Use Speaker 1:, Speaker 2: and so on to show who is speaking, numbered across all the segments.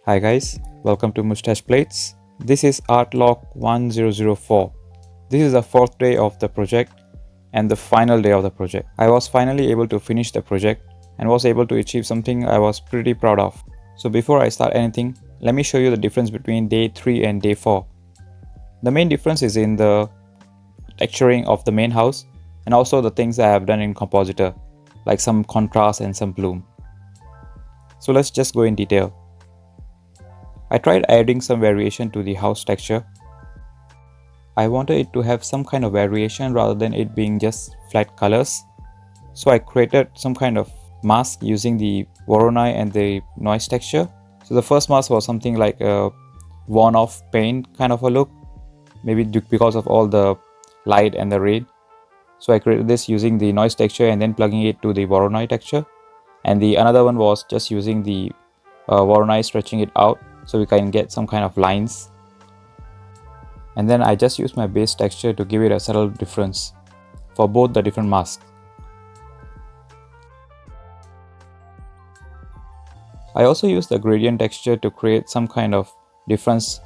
Speaker 1: Hi guys, welcome to Mustache Plates. This is Art Log 1004. This is the fourth day of the project and the final day of the project. I was finally able to finish the project and was able to achieve something I was pretty proud of. So before I start anything, let me show you the difference between day 3 and day 4. The main difference is in the texturing of the main house and also the things I have done in Compositor, like some contrast and some bloom. So let's just go in detail. I tried adding some variation to the house texture. I wanted it to have some kind of variation rather than it being just flat colors. So I created some kind of mask using the Voronoi and the noise texture. So the first mask was something like a worn off paint kind of a look, maybe because of all the light and the rain. So I created this using the noise texture and then plugging it to the Voronoi texture. And the another one was just using the Voronoi, stretching it out so we can get some kind of lines. And then I just used my base texture to give it a subtle difference for both the different masks. I also used the gradient texture to create some kind of difference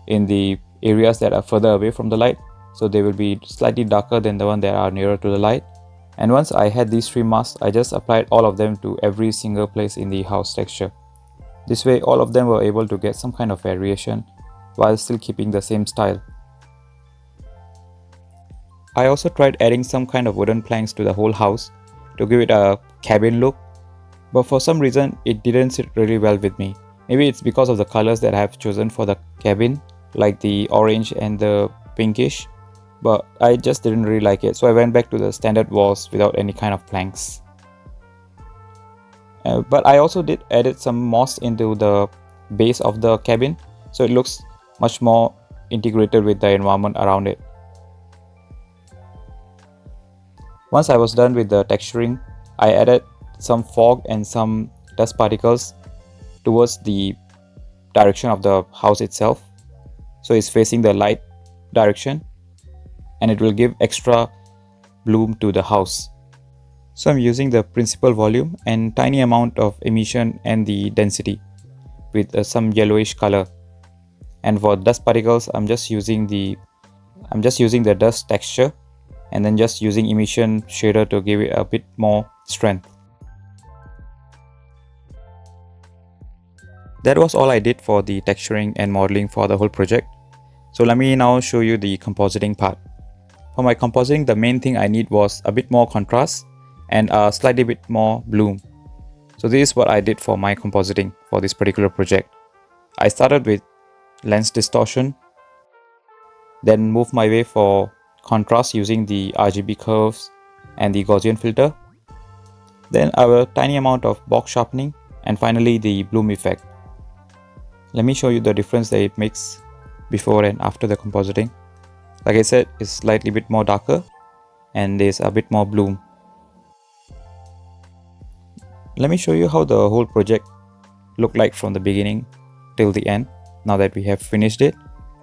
Speaker 1: in the areas that are further away from the light, so they will be slightly darker than the one that are nearer to the light. And once I had these three masks, I just applied all of them to every single place in the house texture. This way all of them were able to get some kind of variation while still keeping the same style. I also tried adding some kind of wooden planks to the whole house to give it a cabin look, but for some reason it didn't sit really well with me. Maybe it's because of the colors that I have chosen for the cabin, like the orange and the pinkish, but I just didn't really like it, so I went back to the standard walls without any kind of planks. But I also did added some moss into the base of the cabin, so it looks much more integrated with the environment around it. Once I was done with the texturing, I added some fog and some dust particles towards the direction of the house itself, so it's facing the light direction and it will give extra bloom to the house. So I'm using the principal volume and tiny amount of emission and the density with some yellowish color. And for dust particles, I'm just using the dust texture and then just using emission shader to give it a bit more strength. That was all I did for the texturing and modeling for the whole project. So let me now show you the compositing part. For my compositing, the main thing I need was a bit more contrast and a slightly bit more bloom. So this is what I did for my compositing for this particular project. I started with lens distortion, then moved my way for contrast using the RGB curves and the Gaussian filter, then a tiny amount of box sharpening, and finally the bloom effect. Let me show you the difference that it makes before and after the compositing. Like I said, it's slightly bit more darker and there's a bit more bloom. Let me show you how the whole project looked like from the beginning till the end, now that we have finished it.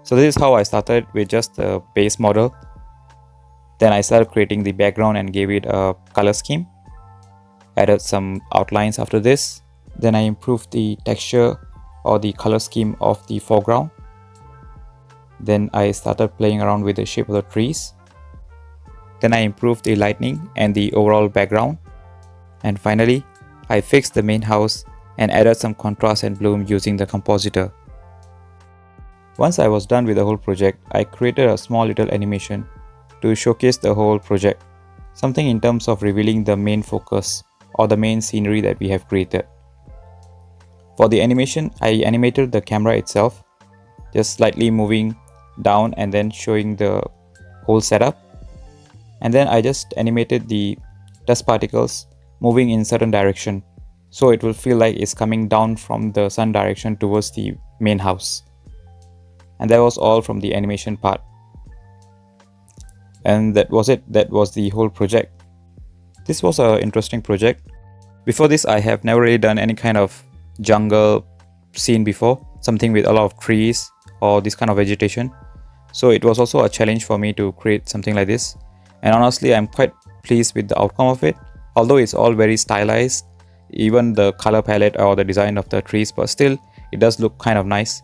Speaker 1: So this is how I started with just the base model. Then I started creating the background and gave it a color scheme. Added some outlines after this. Then I improved the texture or the color scheme of the foreground. Then I started playing around with the shape of the trees. Then I improved the lighting and the overall background. And finally, I fixed the main house and added some contrast and bloom using the compositor. Once I was done with the whole project, I created a small little animation to showcase the whole project. Something in terms of revealing the main focus or the main scenery that we have created. For the animation, I animated the camera itself, just slightly moving down and then showing the whole setup. And then I just animated the dust particles moving in certain direction, so it will feel like it's coming down from the sun direction towards the main house. And that was all from the animation part. And that was it. That was the whole project. This was an interesting project. Before this, I have never really done any kind of jungle scene before, something with a lot of trees or this kind of vegetation. So it was also a challenge for me to create something like this. And honestly, I'm quite pleased with the outcome of it. Although it's all very stylized, even the color palette or the design of the trees, but still it does look kind of nice,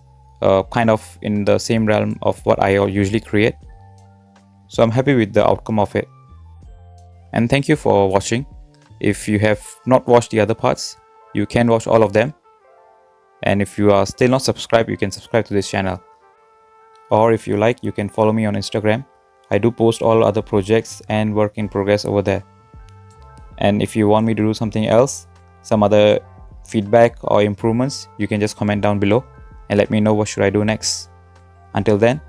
Speaker 1: kind of in the same realm of what I usually create. So I'm happy with the outcome of it. And thank you for watching. If you have not watched the other parts, you can watch all of them. And if you are still not subscribed, you can subscribe to this channel. Or if you like, you can follow me on Instagram. I do post all other projects and work in progress over there. And if you want me to do something else, some other feedback or improvements, you can just comment down below and let me know what should I do next. Until then,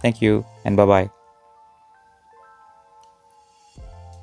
Speaker 1: thank you and bye bye.